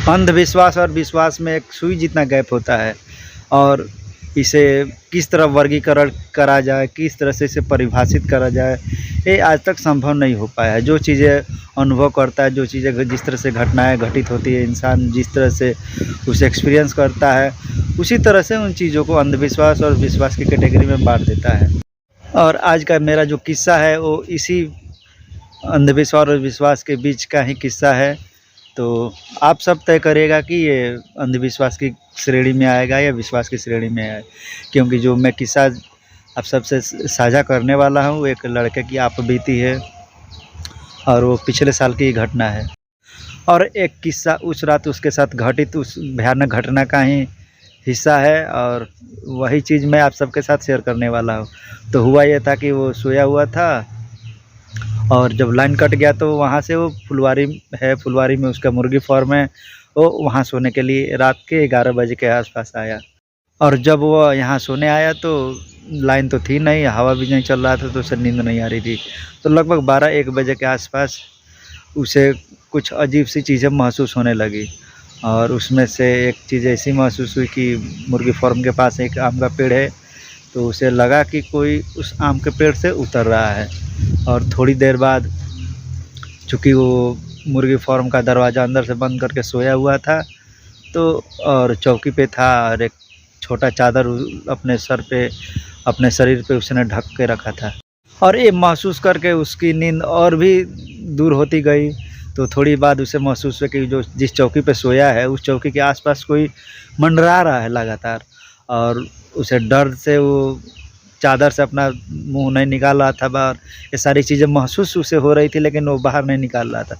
अंधविश्वास और विश्वास में एक सुई जितना गैप होता है और इसे किस तरह वर्गीकरण करा जाए, किस तरह से इसे परिभाषित करा जाए, ये आज तक संभव नहीं हो पाया है। जो चीज़ें अनुभव करता है, जो चीज़ें जिस तरह से घटनाएँ घटित होती है, इंसान जिस तरह से उसे एक्सपीरियंस करता है, उसी तरह से उन चीज़ों को अंधविश्वास और विश्वास की कैटेगरी में बाँट देता है। और आज का मेरा जो किस्सा है वो इसी अंधविश्वास और विश्वास के बीच का ही किस्सा है। तो आप सब तय करिएगा कि ये अंधविश्वास की श्रेणी में आएगा या विश्वास की श्रेणी में आए, क्योंकि जो मैं किस्सा आप सबसे साझा करने वाला हूँ एक लड़के की आप बीती है और वो पिछले साल की घटना है। और एक किस्सा उस रात उसके साथ घटित उस भयानक घटना का ही हिस्सा है और वही चीज़ मैं आप सबके साथ शेयर करने वाला हूँ। तो हुआ ये था कि वो सोया हुआ था और जब लाइन कट गया तो वहाँ से वो फुलवारी में उसका मुर्गी फार्म है, वो वहाँ सोने के लिए रात के 11 बजे के आसपास आया। और जब वो यहाँ सोने आया तो लाइन तो थी नहीं, हवा भी नहीं चल रहा था, तो उसे नींद नहीं आ रही थी। तो लगभग 12-1 बजे के आसपास उसे कुछ अजीब सी चीज़ें महसूस होने लगी और उसमें से एक चीज़ ऐसी महसूस हुई कि मुर्गी फार्म के पास एक आम का पेड़ है, तो उसे लगा कि कोई उस आम के पेड़ से उतर रहा है। और थोड़ी देर बाद चूँकि वो मुर्गी फार्म का दरवाज़ा अंदर से बंद करके सोया हुआ था, तो और चौकी पे था और एक छोटा चादर अपने सर पे, अपने शरीर पे उसने ढक के रखा था। और ये महसूस करके उसकी नींद और भी दूर होती गई। तो थोड़ी बाद उसे महसूस हुआ कि जो जिस चौकी पे सोया है उस चौकी के आसपास कोई मंडरा रहा है लगातार, और उसे डर से वो चादर से अपना मुंह नहीं निकाल रहा था बाहर। ये सारी चीज़ें महसूस उसे हो रही थी लेकिन वो बाहर नहीं निकाल रहा था।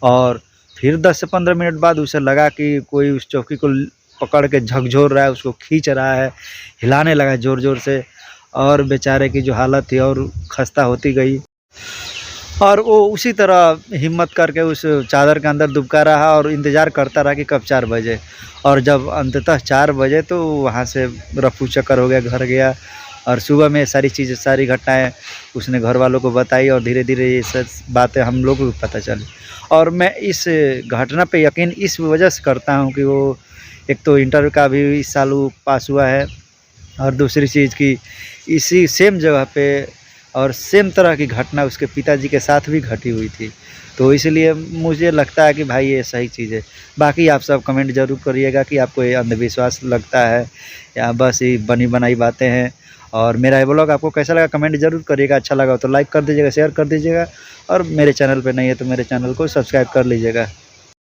और फिर 10 से 15 मिनट बाद उसे लगा कि कोई उस चौकी को पकड़ के झकझोर रहा है, उसको खींच रहा है, हिलाने लगा ज़ोर-ज़ोर से और बेचारे की जो हालत थी और खस्ता होती गई। और वो उसी तरह हिम्मत करके उस चादर के अंदर दुबका रहा और इंतज़ार करता रहा कि कब 4 बजे। और जब अंततः 4 बजे तो वहाँ से रफू चक्कर हो गया, घर गया और सुबह में सारी घटनाएँ उसने घर वालों को बताई और धीरे-धीरे ये सब बातें हम लोग को भी पता चली। और मैं इस घटना पे यकीन इस वजह से करता हूँ कि वो एक तो इंटर का भी इस साल वो पास हुआ है और दूसरी चीज़ कि इसी सेम जगह पे और सेम तरह की घटना उसके पिताजी के साथ भी घटी हुई थी। तो इसलिए मुझे लगता है कि भाई ये सही चीज़ है। बाकी आप सब कमेंट ज़रूर करिएगा कि आपको ये अंधविश्वास लगता है या बस ये बनी बनाई बातें हैं। और मेरा ये ब्लॉग आपको कैसा लगा कमेंट ज़रूर करिएगा। अच्छा लगा तो लाइक कर दीजिएगा, शेयर कर दीजिएगा और मेरे चैनल पे नहीं है तो मेरे चैनल को सब्सक्राइब कर लीजिएगा।